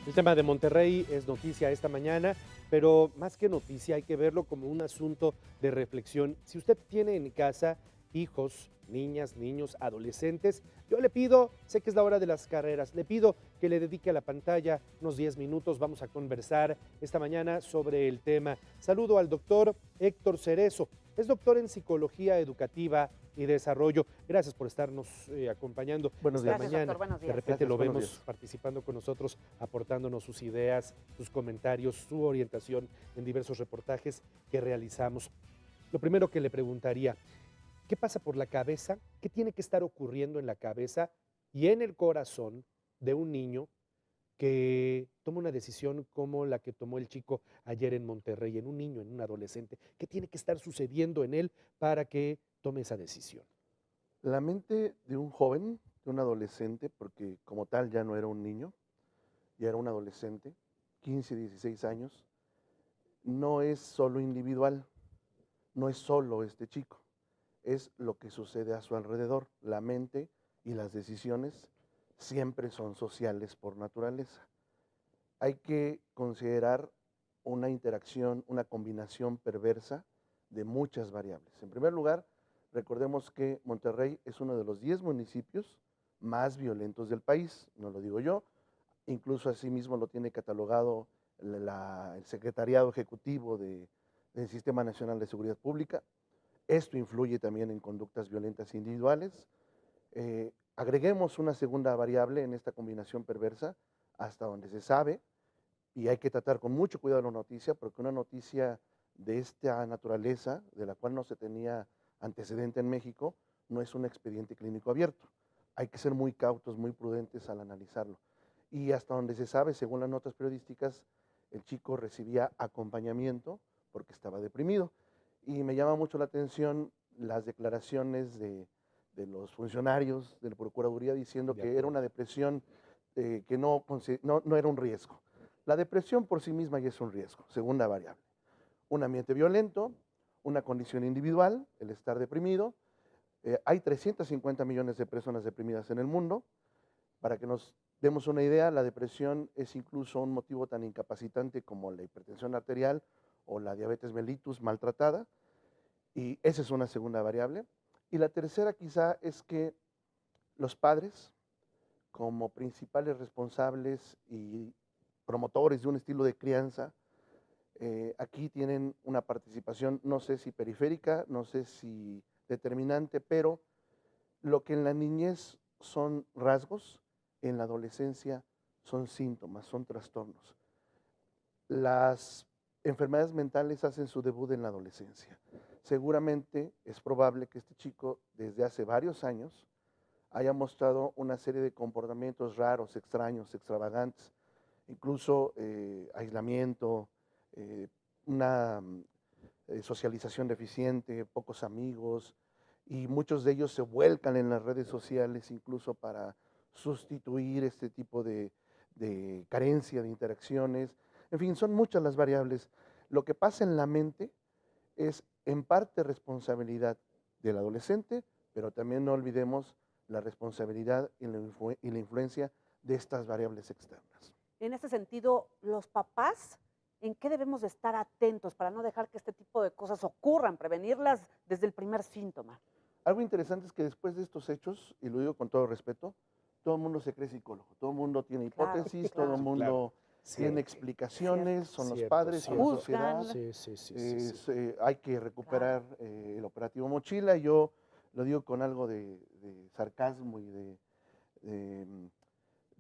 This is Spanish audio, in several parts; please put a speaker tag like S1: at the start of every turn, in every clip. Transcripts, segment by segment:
S1: El tema de Monterrey es noticia esta mañana, pero más que noticia hay que verlo como un asunto de reflexión. Si usted tiene en casa hijos, niñas, niños, adolescentes, yo le pido, sé que es la hora de las carreras, le pido que le dedique a la pantalla unos 10 minutos. Vamos a conversar esta mañana sobre el tema. Saludo al doctor Héctor Cerezo, es doctor en psicología educativa y desarrollo. Gracias por estarnos acompañando
S2: Buenos
S1: esta
S2: días.
S3: Gracias,
S1: mañana.
S3: doctor. Buenos
S1: De
S3: días.
S1: repente
S2: Gracias,
S1: lo
S2: buenos
S1: vemos
S2: días.
S1: participando con nosotros, aportándonos sus ideas, sus comentarios, su orientación en diversos reportajes que realizamos. Lo primero que le preguntaría, ¿qué pasa por la cabeza? ¿Qué tiene que estar ocurriendo en la cabeza y en el corazón de un niño que toma una decisión como la que tomó el chico ayer en Monterrey, en un niño, en un adolescente? ¿Qué tiene que estar sucediendo en él para que tome esa decisión?
S2: La mente de un joven, de un adolescente, porque como tal ya no era un niño, ya era un adolescente, 15, 16 años, no es solo individual, no es solo este chico, es lo que sucede a su alrededor. La mente y las decisiones siempre son sociales por naturaleza. Hay que considerar una interacción, una combinación perversa de muchas variables. En primer lugar, recordemos que Monterrey es uno de los 10 municipios más violentos del país, no lo digo yo, incluso asimismo lo tiene catalogado el Secretariado Ejecutivo del Sistema Nacional de Seguridad Pública. Esto influye también en conductas violentas individuales. Agreguemos una segunda variable en esta combinación perversa, hasta donde se sabe, y hay que tratar con mucho cuidado la noticia, porque una noticia de esta naturaleza, de la cual no se tenía antecedente en México, no es un expediente clínico abierto. Hay que ser muy cautos, muy prudentes al analizarlo. Y hasta donde se sabe, según las notas periodísticas, el chico recibía acompañamiento porque estaba deprimido. Y me llama mucho la atención las declaraciones de los funcionarios de la Procuraduría diciendo
S1: De
S2: que era
S1: acuerdo.
S2: una depresión que no era un riesgo. La depresión por sí misma ya es un riesgo, segunda variable. Un ambiente violento, una condición individual, el estar deprimido. Hay 350 millones de personas deprimidas en el mundo. Para que nos demos una idea, la depresión es incluso un motivo tan incapacitante como la hipertensión arterial o la diabetes mellitus maltratada. Y esa es una segunda variable. Y la tercera quizá es que los padres, como principales responsables y promotores de un estilo de crianza, aquí tienen una participación, no sé si periférica, no sé si determinante, pero lo que en la niñez son rasgos, en la adolescencia son síntomas, son trastornos. Las enfermedades mentales hacen su debut en la adolescencia. Seguramente es probable que este chico desde hace varios años haya mostrado una serie de comportamientos raros, extraños, extravagantes, incluso aislamiento, eh, una socialización deficiente, pocos amigos, y muchos de ellos se vuelcan en las redes sociales incluso para sustituir este tipo de carencia de interacciones. En fin, son muchas las variables. Lo que pasa en la mente es en parte responsabilidad del adolescente, pero también no olvidemos la responsabilidad y la influencia de estas variables externas.
S3: En este sentido, los papás, ¿en qué debemos de estar atentos para no dejar que este tipo de cosas ocurran, prevenirlas desde el primer síntoma?
S2: Algo interesante es que después de estos hechos, y lo digo con todo respeto, todo el mundo se cree psicólogo, todo el mundo tiene
S3: Claro,
S2: hipótesis, todo el
S3: claro.
S1: Sí, claro.
S2: mundo tiene
S1: Cierto,
S3: Cierto.
S2: explicaciones, son los
S1: cierto,
S2: padres, son la
S1: cierto.
S2: sociedad,
S3: Juzgan,
S1: Sí, sí, sí, sí, sí.
S2: hay que
S3: claro.
S2: recuperar el operativo Mochila. Yo lo digo con algo de sarcasmo y de, mm,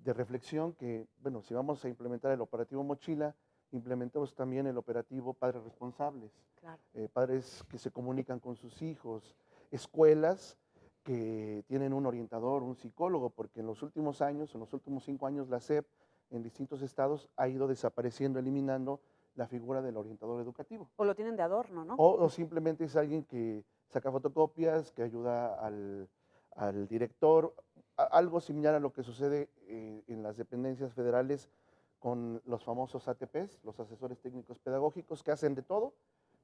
S2: de reflexión que, bueno, si vamos a implementar el operativo Mochila, implementemos también el operativo Padres Responsables,
S3: Claro.
S2: padres que se comunican con sus hijos, escuelas que tienen un orientador, un psicólogo, porque en los últimos años, en los últimos 5 años, la SEP en distintos estados ha ido desapareciendo, eliminando la figura del orientador educativo.
S3: O lo tienen de adorno, ¿no?
S2: O simplemente es alguien que saca fotocopias, que ayuda al director, algo similar a lo que sucede en las dependencias federales con los famosos ATPs, los asesores técnicos pedagógicos, que hacen de todo,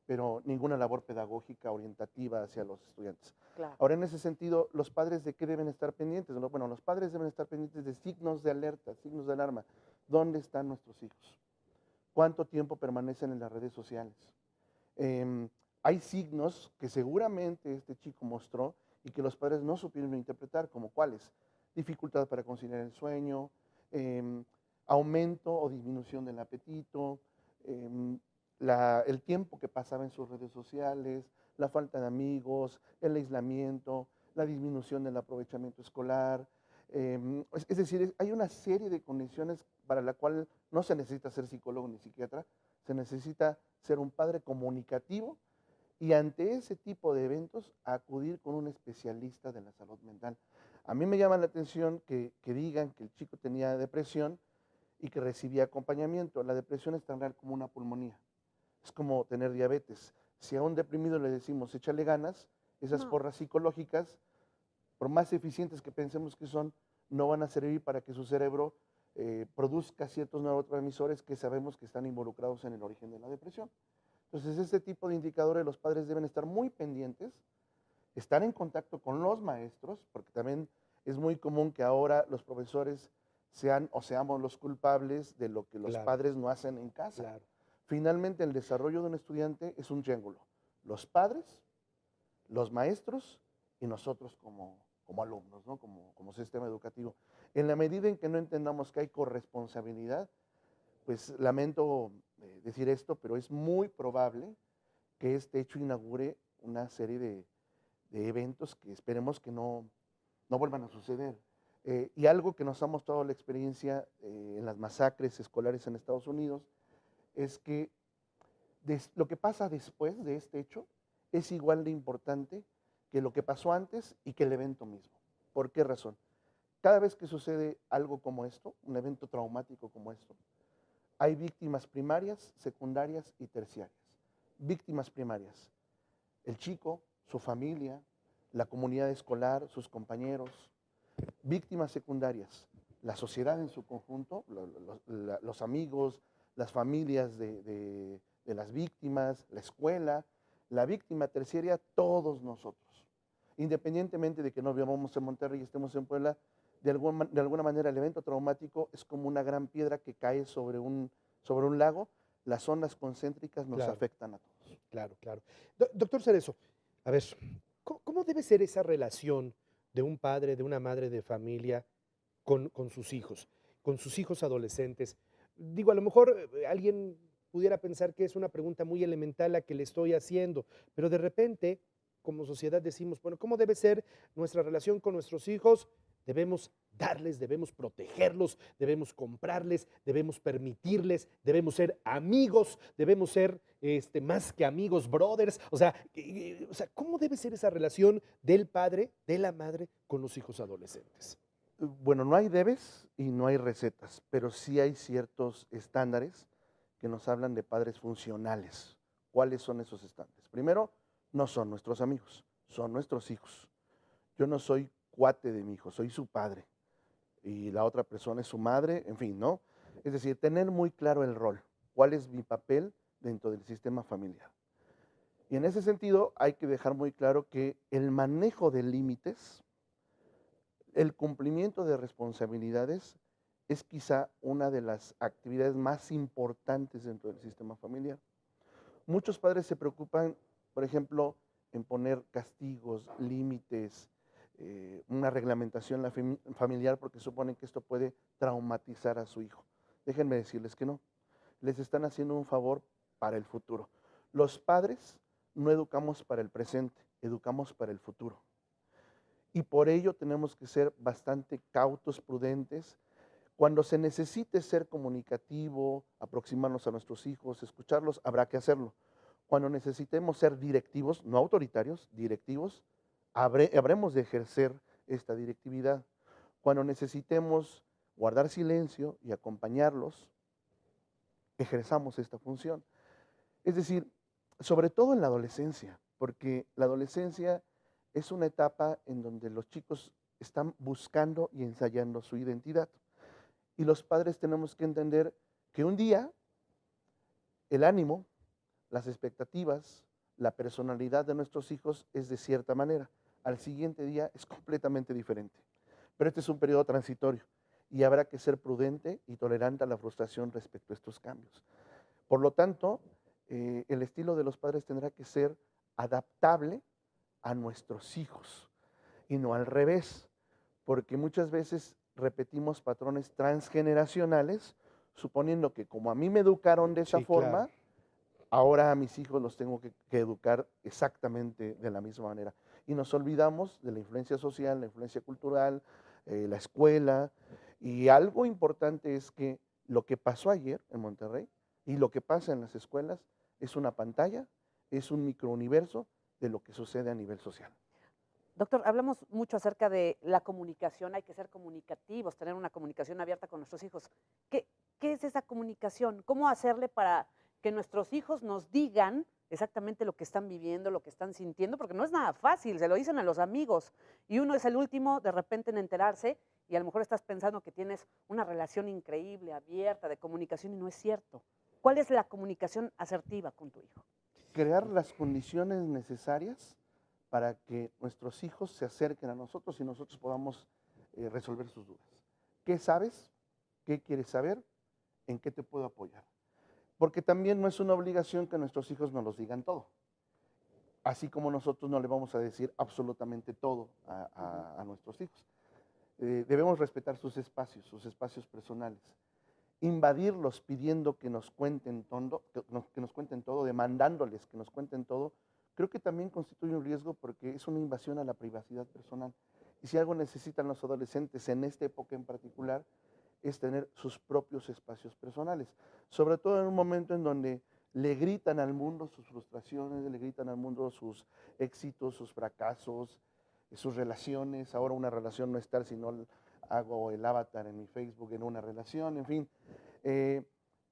S2: pero ninguna labor pedagógica orientativa hacia los estudiantes.
S3: Claro.
S2: Ahora, en ese sentido, ¿los padres de qué deben estar pendientes? Bueno, los padres deben estar pendientes de signos de alerta, signos de alarma. ¿Dónde están nuestros hijos? ¿Cuánto tiempo permanecen en las redes sociales? Hay signos que seguramente este chico mostró y que los padres no supieron interpretar, como cuáles: dificultad para conciliar el sueño, aumento o disminución del apetito, el tiempo que pasaba en sus redes sociales, la falta de amigos, el aislamiento, la disminución del aprovechamiento escolar. Es decir, hay una serie de condiciones para la cual no se necesita ser psicólogo ni psiquiatra, se necesita ser un padre comunicativo y ante ese tipo de eventos acudir con un especialista de la salud mental. A mí me llama la atención que digan que el chico tenía depresión y que recibía acompañamiento. La depresión es tan real como una pulmonía, es como tener diabetes. Si a un deprimido le decimos échale ganas, esas
S3: No.
S2: porras psicológicas, por más eficientes que pensemos que son, no van a servir para que su cerebro produzca ciertos neurotransmisores que sabemos que están involucrados en el origen de la depresión. Entonces, este tipo de indicadores los padres deben estar muy pendientes, estar en contacto con los maestros, porque también es muy común que ahora los profesores sean o seamos los culpables de lo que los
S1: Claro,
S2: padres no hacen en casa.
S1: claro.
S2: Finalmente, el desarrollo de un estudiante es un triángulo: los padres, los maestros y nosotros como alumnos, ¿no? Como sistema educativo. En la medida en que no entendamos que hay corresponsabilidad, pues lamento decir esto, pero es muy probable que este hecho inaugure una serie de eventos que esperemos que no vuelvan a suceder. Y algo que nos ha mostrado la experiencia en las masacres escolares en Estados Unidos es que lo que pasa después de este hecho es igual de importante que lo que pasó antes y que el evento mismo. ¿Por qué razón? Cada vez que sucede algo como esto, un evento traumático como esto, hay víctimas primarias, secundarias y terciarias. Víctimas primarias: el chico, su familia, la comunidad escolar, sus compañeros. Víctimas secundarias: la sociedad en su conjunto, los amigos, las familias de las víctimas, la escuela. La víctima terciaria: todos nosotros. Independientemente de que no vivamos en Monterrey y estemos en Puebla, de alguna manera el evento traumático es como una gran piedra que cae sobre un lago. Las ondas concéntricas nos
S1: Claro.
S2: afectan a todos.
S1: Claro, claro. Doctor Cerezo, a ver, ¿cómo debe ser esa relación de un padre, de una madre de familia con con sus hijos adolescentes? Digo, a lo mejor alguien pudiera pensar que es una pregunta muy elemental la que le estoy haciendo, pero de repente, como sociedad decimos, bueno, ¿cómo debe ser nuestra relación con nuestros hijos? Debemos darles, debemos protegerlos, debemos comprarles, debemos permitirles, debemos ser amigos, debemos ser más que amigos, brothers. O sea, ¿cómo debe ser esa relación del padre, de la madre con los hijos adolescentes?
S2: Bueno, no hay debes y no hay recetas, pero sí hay ciertos estándares que nos hablan de padres funcionales. ¿Cuáles son esos estándares? Primero, no son nuestros amigos, son nuestros hijos. Yo no soy cuate de mi hijo, soy su padre. Y la otra persona es su madre, en fin, ¿no? Es decir, tener muy claro el rol, cuál es mi papel dentro del sistema familiar. Y en ese sentido hay que dejar muy claro que el manejo de límites, el cumplimiento de responsabilidades es quizá una de las actividades más importantes dentro del sistema familiar. Muchos padres se preocupan, por ejemplo, en poner castigos, límites, una reglamentación familiar porque suponen que esto puede traumatizar a su hijo. Déjenme decirles que no, les están haciendo un favor para el futuro. Los padres no educamos para el presente, educamos para el futuro. Y por ello tenemos que ser bastante cautos, prudentes. Cuando se necesite ser comunicativo, aproximarnos a nuestros hijos, escucharlos, habrá que hacerlo. Cuando necesitemos ser directivos, no autoritarios, directivos, habremos de ejercer esta directividad. Cuando necesitemos guardar silencio y acompañarlos, ejerzamos esta función. Es decir, sobre todo en la adolescencia, porque la adolescencia es una etapa en donde los chicos están buscando y ensayando su identidad. Y los padres tenemos que entender que un día el ánimo, las expectativas, la personalidad de nuestros hijos es de cierta manera. Al siguiente día es completamente diferente. Pero este es un periodo transitorio. y habrá que ser prudente y tolerante a la frustración respecto a estos cambios. Por lo tanto, el estilo de los padres tendrá que ser adaptable a nuestros hijos y no al revés, porque muchas veces repetimos patrones transgeneracionales, suponiendo que como a mí me educaron de esa
S1: Sí, claro.
S2: forma, ahora a mis hijos los tengo que educar exactamente de la misma manera. Y nos olvidamos de la influencia social, la influencia cultural, la escuela. Y algo importante es que lo que pasó ayer en Monterrey y lo que pasa en las escuelas es una pantalla, es un microuniverso de lo que sucede a nivel social.
S3: Doctor, hablamos mucho acerca de la comunicación, hay que ser comunicativos, tener una comunicación abierta con nuestros hijos. ¿Qué es esa comunicación? ¿Cómo hacerle para que nuestros hijos nos digan exactamente lo que están viviendo, lo que están sintiendo? Porque no es nada fácil, se lo dicen a los amigos y uno es el último de repente en enterarse y a lo mejor estás pensando que tienes una relación increíble, abierta, de comunicación y no es cierto. ¿Cuál es la comunicación asertiva con tu hijo?
S2: Crear las condiciones necesarias para que nuestros hijos se acerquen a nosotros y nosotros podamos resolver sus dudas. ¿Qué sabes? ¿Qué quieres saber? ¿En qué te puedo apoyar? Porque también no es una obligación que nuestros hijos nos los digan todo. Así como nosotros no le vamos a decir absolutamente todo a nuestros hijos. Debemos respetar sus espacios personales. Invadirlos pidiendo que nos cuenten todo, que nos cuenten todo, demandándoles que nos cuenten todo, creo que también constituye un riesgo porque es una invasión a la privacidad personal. Y si algo necesitan los adolescentes en esta época en particular, es tener sus propios espacios personales. Sobre todo en un momento en donde le gritan al mundo sus frustraciones, le gritan al mundo sus éxitos, sus fracasos, sus relaciones. Ahora una relación no es tal, sino hago el avatar en mi Facebook en una relación, en fin. Eh,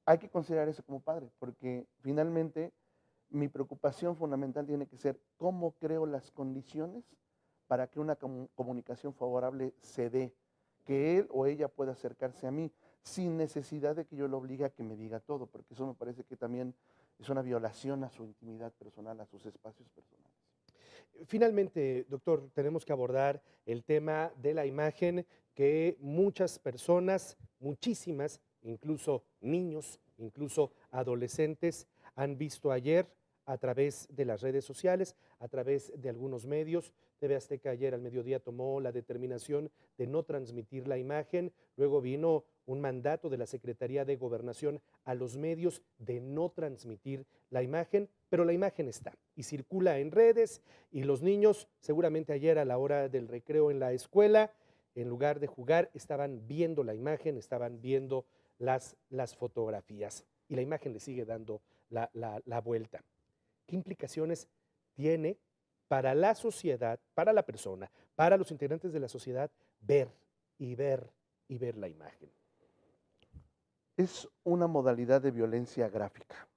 S2: Hay que considerar eso como padre, porque finalmente mi preocupación fundamental tiene que ser cómo creo las condiciones para que una comunicación favorable se dé, que él o ella pueda acercarse a mí sin necesidad de que yo lo obligue a que me diga todo, porque eso me parece que también es una violación a su intimidad personal, a sus espacios personales.
S1: Finalmente, doctor, tenemos que abordar el tema de la imagen que muchas personas, muchísimas, incluso niños, incluso adolescentes, han visto ayer a través de las redes sociales, a través de algunos medios. TV Azteca ayer al mediodía tomó la determinación de no transmitir la imagen. Luego vino un mandato de la Secretaría de Gobernación a los medios de no transmitir la imagen, pero la imagen está y circula en redes y los niños seguramente ayer a la hora del recreo en la escuela, en lugar de jugar, estaban viendo la imagen, estaban viendo las fotografías y la imagen le sigue dando la vuelta. ¿Qué implicaciones tiene para la sociedad, para la persona, para los integrantes de la sociedad ver y ver y ver la imagen?
S2: Es una modalidad de violencia gráfica.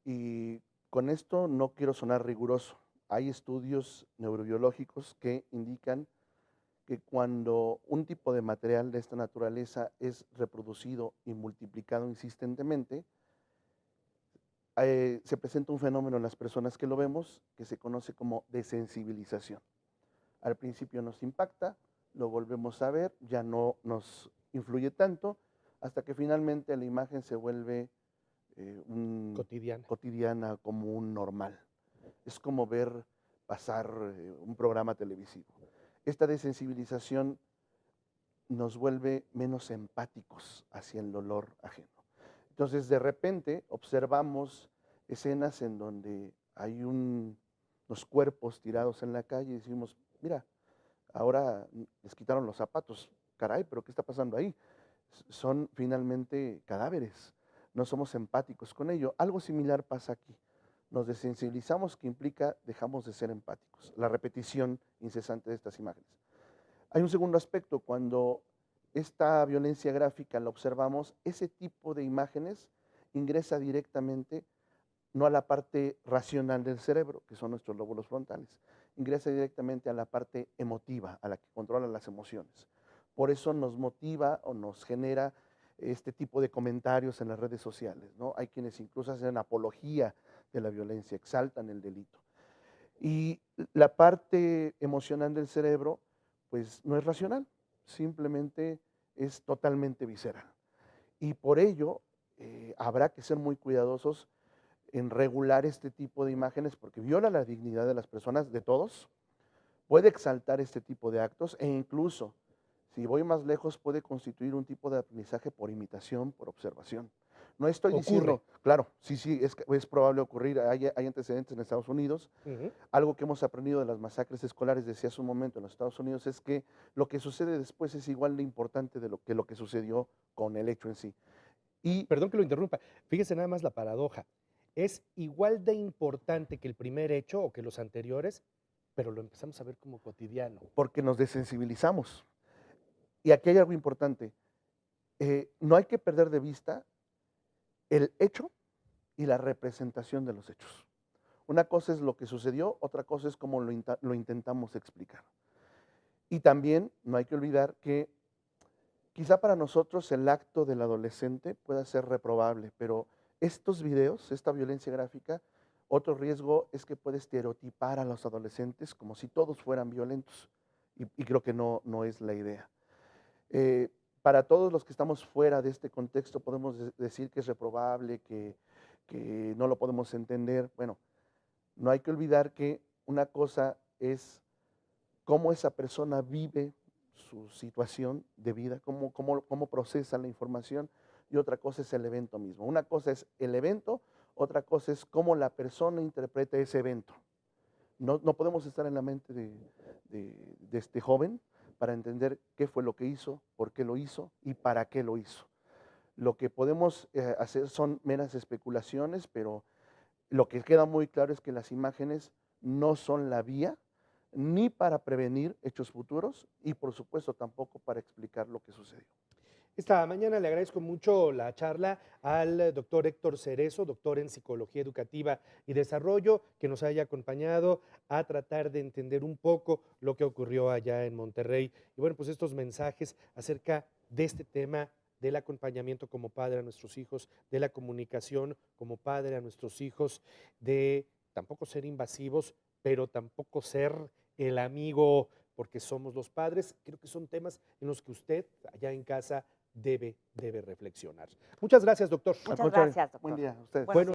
S2: Y con esto no quiero sonar riguroso. Hay estudios neurobiológicos que indican que cuando un tipo de material de esta naturaleza es reproducido y multiplicado insistentemente, se presenta un fenómeno en las personas que lo vemos que se conoce como desensibilización. Al principio nos impacta, lo volvemos a ver, ya no nos influye tanto, hasta que finalmente la imagen se vuelve
S1: Cotidiana.
S2: cotidiana, como un normal. Es como ver pasar un programa televisivo. Esta desensibilización nos vuelve menos empáticos hacia el dolor ajeno. Entonces, de repente, observamos escenas en donde hay unos cuerpos tirados en la calle y decimos, mira, ahora les quitaron los zapatos, caray, pero ¿qué está pasando ahí? Son finalmente cadáveres, no somos empáticos con ello. Algo similar pasa aquí. Nos desensibilizamos, que implica dejamos de ser empáticos, la repetición incesante de estas imágenes. Hay un segundo aspecto, cuando esta violencia gráfica la observamos, ese tipo de imágenes ingresa directamente no a la parte racional del cerebro, que son nuestros lóbulos frontales, ingresa directamente a la parte emotiva, a la que controla las emociones. Por eso nos motiva o nos genera este tipo de comentarios en las redes sociales, ¿no? Hay quienes incluso hacen apología de la violencia, exaltan el delito. Y la parte emocional del cerebro, pues no es racional, simplemente es totalmente visceral. Y por ello habrá que ser muy cuidadosos en regular este tipo de imágenes porque viola la dignidad de las personas, de todos, puede exaltar este tipo de actos e incluso, si voy más lejos, puede constituir un tipo de aprendizaje por imitación, por observación. No estoy
S1: Ocurre.
S2: diciendo, claro, sí, es probable ocurrir, hay antecedentes en Estados Unidos.
S1: Ujú.
S2: Algo que hemos aprendido de las masacres escolares, decía hace un momento, en los Estados Unidos, es que lo que sucede después es igual de importante de lo que sucedió con el hecho en sí. Y
S1: Perdón que lo interrumpa. Fíjese nada más la paradoja. Es igual de importante que el primer hecho o que los anteriores, pero lo empezamos a ver como cotidiano.
S2: porque nos desensibilizamos. Y aquí hay algo importante. No hay que perder de vista el hecho y la representación de los hechos. Una cosa es lo que sucedió, otra cosa es cómo lo intentamos explicar. Y también no hay que olvidar que quizá para nosotros el acto del adolescente pueda ser reprobable, pero estos videos, esta violencia gráfica, otro riesgo es que puede estereotipar a los adolescentes como si todos fueran violentos. Y creo que no es la idea. Eh, para todos los que estamos fuera de este contexto podemos decir que es reprobable, que no lo podemos entender. Bueno, no hay que olvidar que una cosa es cómo esa persona vive su situación de vida, cómo procesa la información, y otra cosa es el evento mismo. Una cosa es el evento, otra cosa es cómo la persona interpreta ese evento. No podemos estar en la mente de este joven para entender qué fue lo que hizo, por qué lo hizo y para qué lo hizo. Lo que podemos hacer son meras especulaciones, pero lo que queda muy claro es que las imágenes no son la vía ni para prevenir hechos futuros y por supuesto tampoco para explicar lo que sucedió.
S1: Esta mañana le agradezco mucho la charla al doctor Héctor Cerezo, doctor en Psicología Educativa y Desarrollo, que nos haya acompañado a tratar de entender un poco lo que ocurrió allá en Monterrey. Y bueno, pues estos mensajes acerca de este tema del acompañamiento como padre a nuestros hijos, de la comunicación como padre a nuestros hijos, de tampoco ser invasivos, pero tampoco ser el amigo porque somos los padres. Creo que son temas en los que usted allá en casa debe reflexionar. Muchas gracias, doctor.
S2: Al
S3: Muchas
S2: contrario,
S3: gracias,
S2: buen
S3: doctor.
S2: día a ustedes.
S3: Buenos